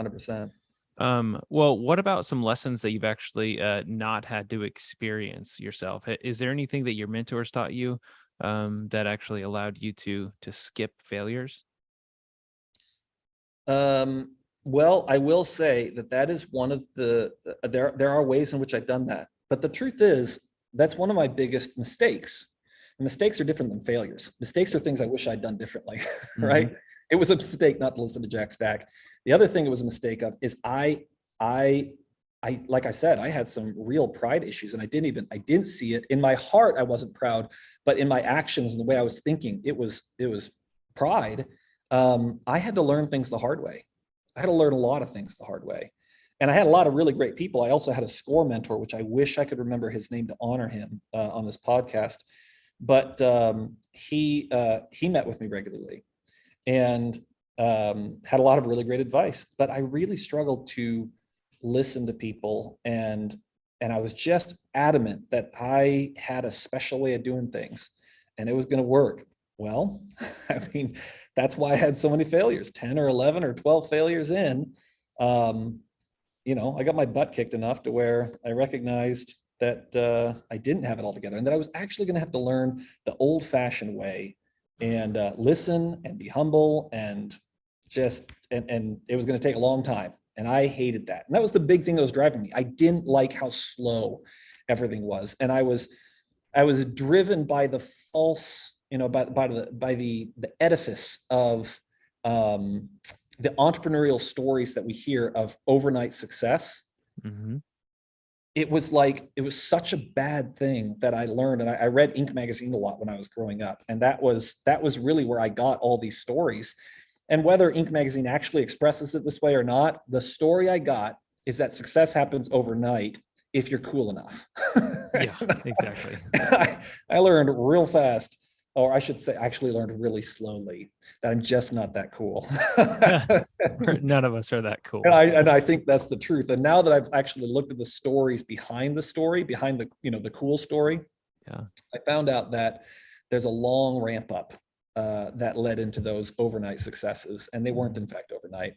100%. Well, what about some lessons that you've actually not had to experience yourself? Is there anything that your mentors taught you that actually allowed you to skip failures? Well, I will say that is one of there are ways in which I've done that. But the truth is, that's one of my biggest mistakes. And mistakes are different than failures. Mistakes are things I wish I'd done differently, right? Hmm. It was a mistake not to listen to Jack Stack. The other thing it was a mistake of is I, like I said, I had some real pride issues, and I didn't see it. In my heart, I wasn't proud, but in my actions and the way I was thinking, it was pride. I had to learn things the hard way. I had to learn a lot of things the hard way. And I had a lot of really great people. I also had a score mentor, which I wish I could remember his name to honor him on this podcast. But he met with me regularly and had a lot of really great advice. But I really struggled to listen to people, and I was just adamant that I had a special way of doing things, and it was going to work. Well, I mean, that's why I had so many failures, 10 or 11 or 12 failures in. I got my butt kicked enough to where I recognized that I didn't have it all together, and that I was actually going to have to learn the old-fashioned way and listen and be humble and and it was going to take a long time. And I hated that. And that was the big thing that was driving me. I didn't like how slow everything was. And I was driven by the false, by the edifice of the entrepreneurial stories that we hear of overnight success. Hmm. It was such a bad thing that I learned. And I read Inc. magazine a lot when I was growing up. And that was really where I got all these stories. And whether Inc. magazine actually expresses it this way or not, the story I got is that success happens overnight if you're cool enough. Yeah, exactly. I learned real fast, or I should say, actually learned really slowly, that I'm just not that cool. None of us are that cool. And I think that's the truth. And now that I've actually looked at the stories behind the story, behind the cool story, Yeah. I found out that there's a long ramp up that led into those overnight successes, and they weren't in fact overnight.